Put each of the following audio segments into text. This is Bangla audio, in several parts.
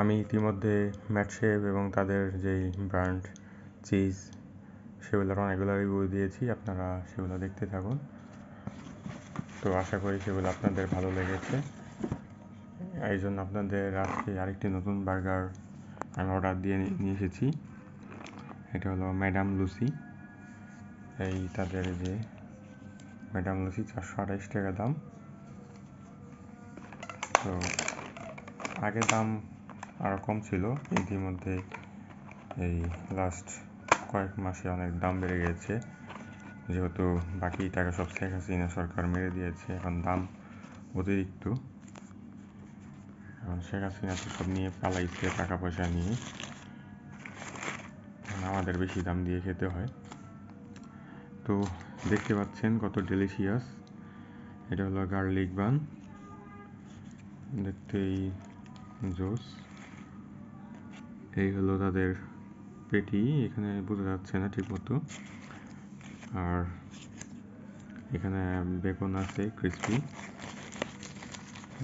আমি ইতিমধ্যে ম্যাটশেফ এবং তাদের যেই ব্র্যান্ড চিজ সেগুলোর অনেকগুলো রিভিউ দিয়েছি, আপনারা সেগুলো দেখতে থাকুন। তো আশা করি সেগুলো আপনাদের ভালো লেগেছে। এই জন্য আপনাদের আজকে আরেকটি নতুন বার্গার আমি অর্ডার দিয়ে নিয়ে এসেছি। এটা হলো ম্যাডাম লুসি। এই তাদের যে ম্যাডাম লুসি 428 টাকা দাম। তো আগে দাম আরও কম ছিল, ইতিমধ্যে এই লাস্ট কয়েক মাসে অনেক দাম বেড়ে গেছে, যেহেতু বাকি টাকা সব শেখ হাসিনা সরকার মেরে দিয়েছে। এখন দাম অতিরিক্ত। এখন শেখ হাসিনা তো সব নিয়ে পালাইছে, টাকা পয়সা নিয়ে। আমাদের বেশি দাম দিয়ে খেতে হয়। তো দেখতে পাচ্ছেন কত ডেলিশিয়াস। এটা হলো গার্লিক বান, দেখতেই জোস। এই হলো তাদের পেটি, এখানে বোঝা যাচ্ছে না ঠিক মতো। আর এখানে বেকন আছে ক্রিসপি।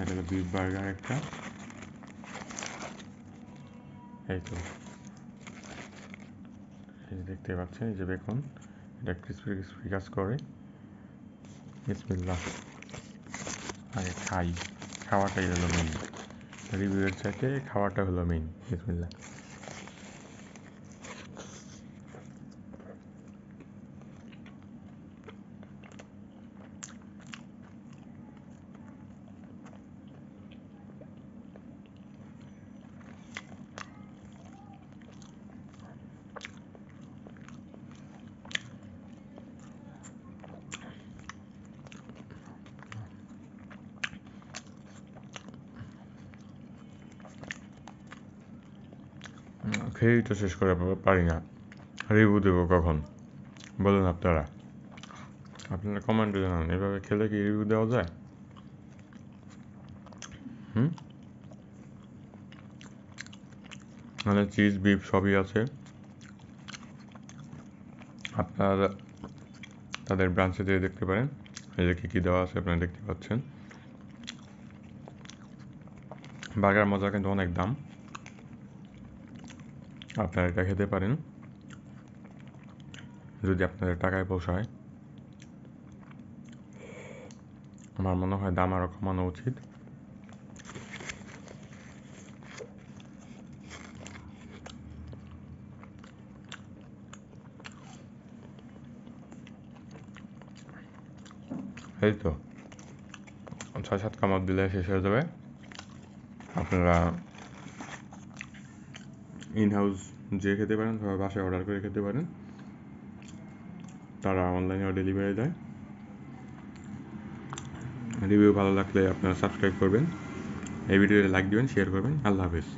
এটা হলো বিফ বার্গার একটা। এই তো এই দেখতে পাচ্ছেন, এই যে বেকন, এটা ক্রিসপি ক্রিসপি কাজ করে। বিসমিল্লাহ, আগে খাওয়াটাই হলো মেইন। রিভিউয়ের চাইতে খাওয়াটা হলো মেইন। বিসমিল্লাহ। খেয়েই তো শেষ করে পারি না, রিভিউ দেবো কখন বলুন আপনারা? আপনারা কমেন্টে জানান, এভাবে খেলে কি রিভিউ দেওয়া যায়? মানে চিজ বিফ সবই আছে। আপনারা তাদের ব্রাঞ্চে যেয়ে দেখতে পারেন, এই যে কী দেওয়া আছে আপনারা দেখতে পাচ্ছেন। বার্গার মজা, কিন্তু অনেক দাম। আপনারা এটা খেতে পারেন যদি আপনাদের টাকায় পোষায়। আমার মনে হয় দাম আরও কমানো উচিত। এই তো 6-7 কামড় দিলে শেষ হয়ে যাবে। আপনারা ইন হাউস যে খেতে পারেন, অথবা বাসায় অর্ডার করে খেতে পারেন। তারা অনলাইনেও ডেলিভারি দেয়। রিভিউ ভালো লাগলে আপনারা সাবস্ক্রাইব করবেন, এই ভিডিওতে লাইক দিবেন, শেয়ার করবেন। আল্লাহ হাফেজ।